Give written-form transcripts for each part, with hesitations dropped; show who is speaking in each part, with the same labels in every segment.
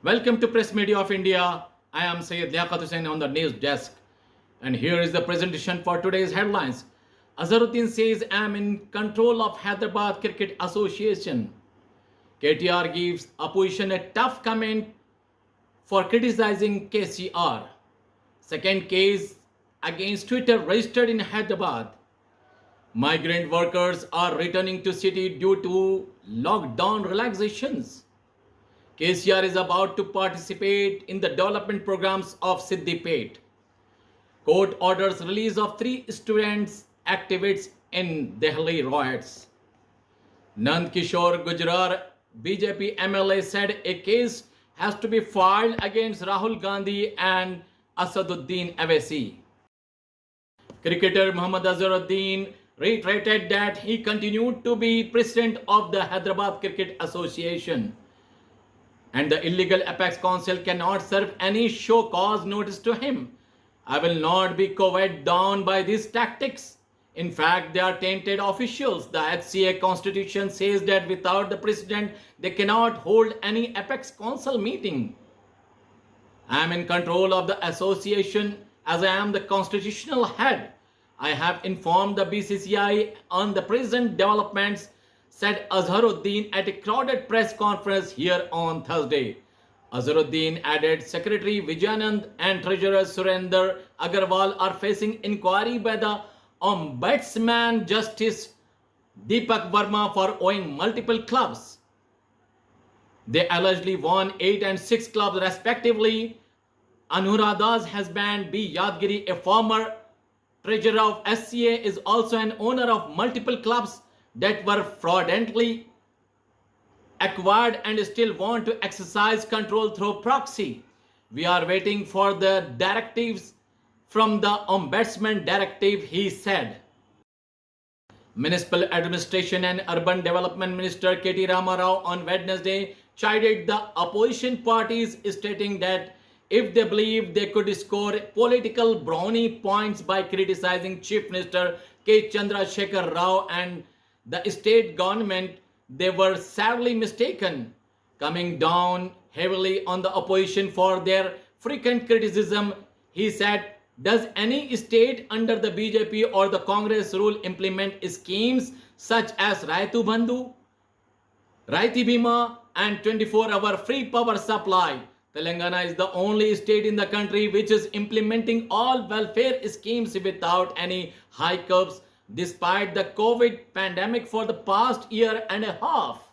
Speaker 1: Welcome to Press Media of India. I am Syed Liaqat Hussain on the news desk. And here is the presentation for today's headlines. Azharuddin says I am in control of Hyderabad Cricket Association. KTR gives opposition a tough comment for criticizing KCR. Second case against Twitter registered in Hyderabad. Migrant workers are returning to city due to lockdown relaxations. KCR is about to participate in the development programs of Siddipet. Court orders release of 3 students activists in Delhi riots. Nand Kishore Gujrar, BJP MLA, said a case has to be filed against Rahul Gandhi and Asaduddin Awaisi. Cricketer Mohammad Azharuddin reiterated that he continued to be president of the Hyderabad Cricket Association, and the illegal Apex Council cannot serve any show cause notice to him. I will not be cowered down by these tactics. In fact, they are tainted officials. The HCA constitution says that without the president, they cannot hold any Apex Council meeting. I am in control of the association as I am the constitutional head. I have informed the BCCI on the present developments, said Azharuddin at a crowded press conference here on Thursday. Azharuddin added Secretary Vijayanand and Treasurer Surender Agarwal are facing inquiry by the Ombudsman Justice Deepak Verma for owning multiple clubs. They allegedly won 8 and 6 clubs respectively. Anuradha's husband B. Yadgiri, a former treasurer of SCA, is also an owner of multiple clubs that were fraudulently acquired and still want to exercise control through proxy. We are waiting for the directives from the Ombudsman directive, he said. Municipal Administration and Urban Development Minister K.T. Ramarao on Wednesday chided the opposition parties, stating that if they believe they could score political brownie points by criticizing Chief Minister K. Chandrasekhar Rao and the state government, they were sadly mistaken, coming down heavily on the opposition for their frequent criticism. He said, does any state under the BJP or the Congress rule implement schemes such as Raitu Bandhu, Raiti Bima and 24-hour free power supply? Telangana is the only state in the country which is implementing all welfare schemes without any hiccups despite the COVID pandemic for the past year and a half.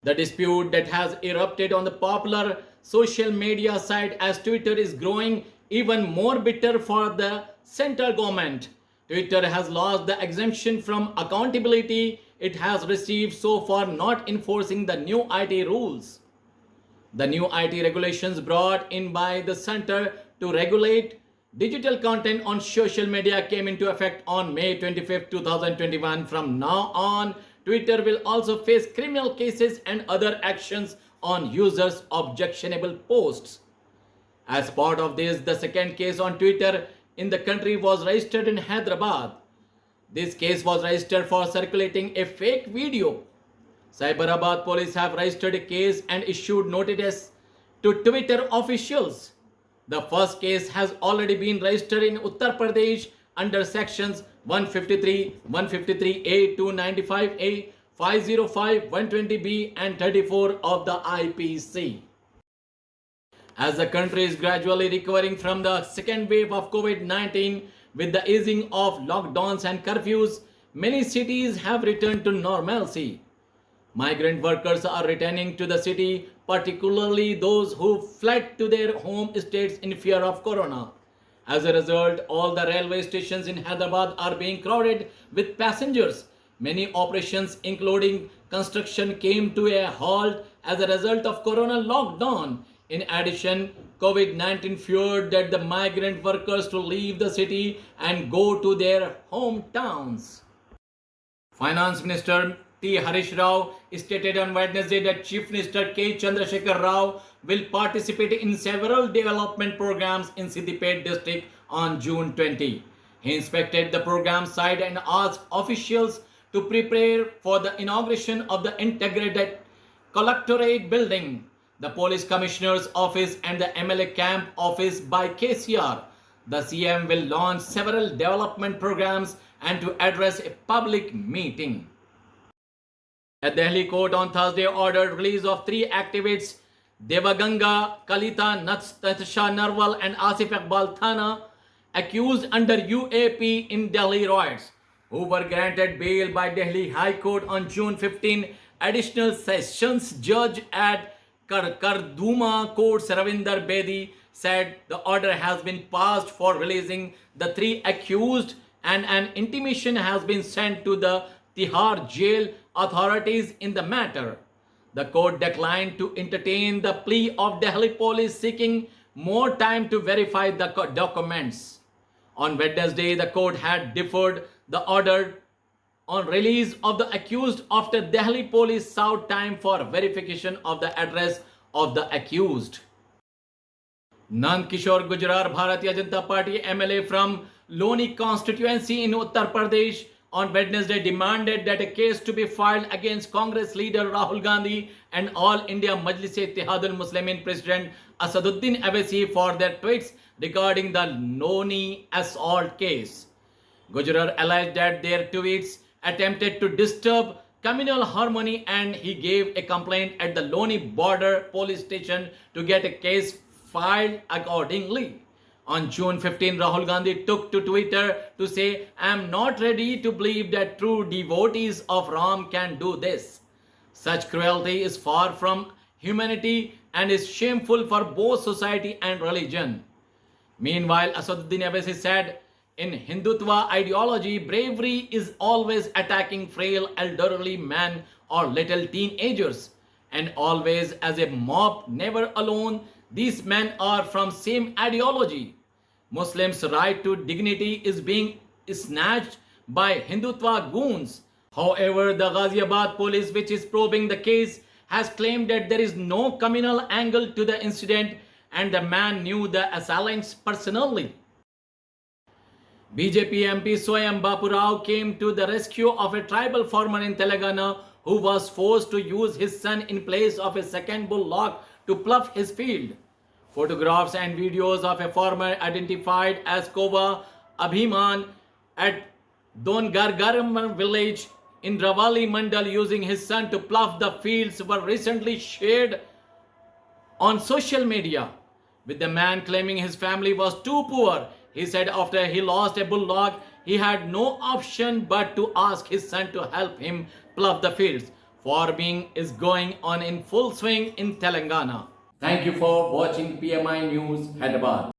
Speaker 1: The dispute that has erupted on the popular social media site as Twitter is growing even more bitter for the central government. Twitter has lost the exemption from accountability it has received so far, not enforcing the new IT rules. The new IT regulations brought in by the center to regulate digital content on social media came into effect on May 25, 2021. From now on, Twitter will also face criminal cases and other actions on users' objectionable posts. As part of this, the second case on Twitter in the country was registered in Hyderabad. This case was registered for circulating a fake video. Cyberabad police have registered a case and issued notices to Twitter officials. The first case has already been registered in Uttar Pradesh under sections 153, 153A, 295A, 505, 120B and 34 of the IPC. As the country is gradually recovering from the second wave of COVID-19 with the easing of lockdowns and curfews, many cities have returned to normalcy. Migrant workers are returning to the city, particularly those who fled to their home states in fear of corona. As a result, all the railway stations in Hyderabad are being crowded with passengers. Many operations, including construction, came to a halt as a result of corona lockdown. In addition, COVID-19 feared that the migrant workers to leave the city and go to their hometowns. Finance Minister T. Harish Rao stated on Wednesday that Chief Minister K. Chandrasekhar Rao will participate in several development programs in Siddipet district on June 20. He inspected the program site and asked officials to prepare for the inauguration of the integrated collectorate building. the police commissioner's office and the MLA camp office by KCR. The CM will launch several development programs and to address a public meeting. A Delhi court on Thursday ordered release of three activists, Devaganga, Kalita Natsha Narwal and Asif Iqbal Thana, accused under UAP in Delhi riots, who were granted bail by Delhi High Court on June 15. Additional Sessions Judge at Karduma Court Ravinder Bedi said the order has been passed for releasing the three accused and an intimation has been sent to the Tihar jail authorities in the matter. The court declined to entertain the plea of Delhi police seeking more time to verify the documents. On Wednesday, the court had deferred the order on release of the accused after Delhi police sought time for verification of the address of the accused. Nand Kishore Gujrar, Bharatiya Janata Party MLA from Loni constituency in Uttar Pradesh, on Wednesday demanded that a case to be filed against Congress leader Rahul Gandhi and All India Majlis-e-Ittihadul Muslimin President Asaduddin Owaisi for their tweets regarding the Loni assault case. Gujrar alleged that their tweets attempted to disturb communal harmony and he gave a complaint at the Loni border police station to get a case filed accordingly. On June 15, Rahul Gandhi took to Twitter to say, "I am not ready to believe that true devotees of Ram can do this. Such cruelty is far from humanity and is shameful for both society and religion." Meanwhile, Asaduddin Owaisi said, "In Hindutva ideology, bravery is always attacking frail elderly men or little teenagers, and always as a mob, never alone. These men are from same ideology. Muslims' right to dignity is being snatched by Hindutva goons." However, the Ghaziabad police, which is probing the case, has claimed that there is no communal angle to the incident and the man knew the assailants personally. BJP MP Swayam Bapurao came to the rescue of a tribal farmer in Telangana who was forced to use his son in place of a second bullock to plough his field. Photographs and videos of a farmer identified as Kova Abhiman at Dongargaram village in Ravali Mandal using his son to plough the fields were recently shared on social media, with the man claiming his family was too poor. He said after he lost a bullock, he had no option but to ask his son to help him plough the fields. Farming is going on in full swing in Telangana. Thank you for watching PMI News Hyderabad.